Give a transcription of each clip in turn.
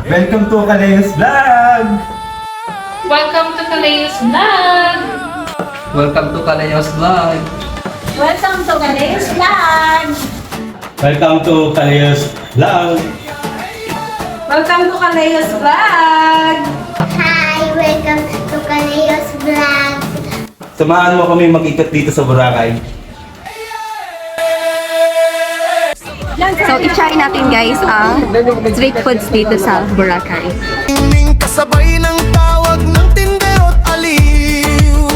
Welcome to Kaleos Vlog! Welcome to Kaleos Vlog! Welcome to Kaleos Vlog! Welcome to Kaleos Vlog! Welcome to Kaleos Vlog! Welcome to Kaleos Vlog! Hi! Welcome to Kaleos Vlog! Samahan mo kami mag-ikot dito sa Boracay. So, i-try natin guys ang street foods dito sa Boracay. Kasabay ng tawag ng tindero't aliw,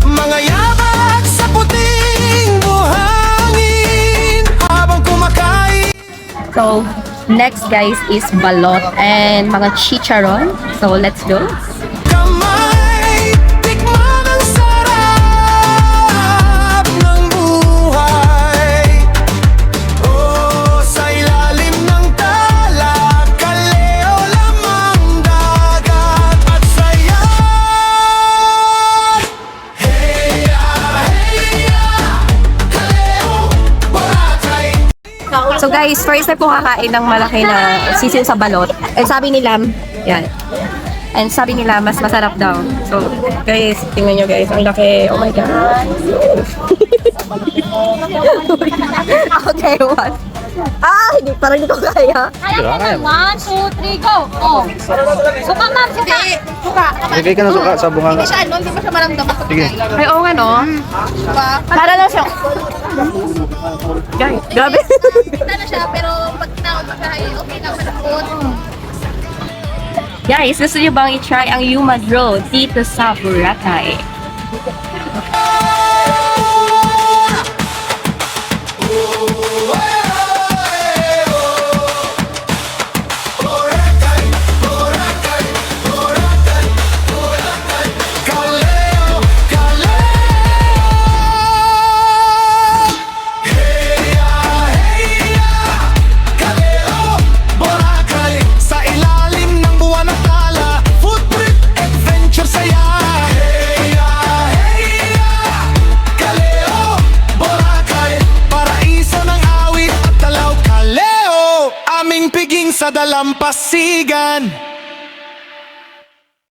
mga yapak sa puting buhangin habang kumakain. So, next guys is balot and mga chicharon. So, let's go. Kamay, tikman ang sarap ng buhay. Oh, sa ilalim ng tala, kaleo lamang dagat at saya. Heya, heya, kaleo, Boracay. So guys, first na po kakain ng malaki na sisiw sa balot. And sabi nila, yan. And sabi nila, mas masarap daw. So, guys, tingnan nyo guys. Ang laki. Oh my God. Okay, what? Hindi, parang hindi ko kaya. Alam mo naman, 1, 2, 3, go! Oh! Suka ma'am, suka! Suka! Bigay ka ng suka sa bunganga. Hindi siya, hindi mo siya maramdaman. Sige. Ay, oo nga, no? Para lang siya. Guys, grabe. Kita na siya, pero pag tinaw magkahay, okay na malapot. Guys, gusto niyo bang i-try ang Yuma Road dito sa Boracay? Kaleo, kaleo. Heya, heya, kaleo, Boracay. Sa ilalim ng buwan at tala, food trip, adventure saya. Heya, heya, kaleo, Boracay. Paraiso ng awit at dalaw, kaleo. Aming piging sa dalampasigan.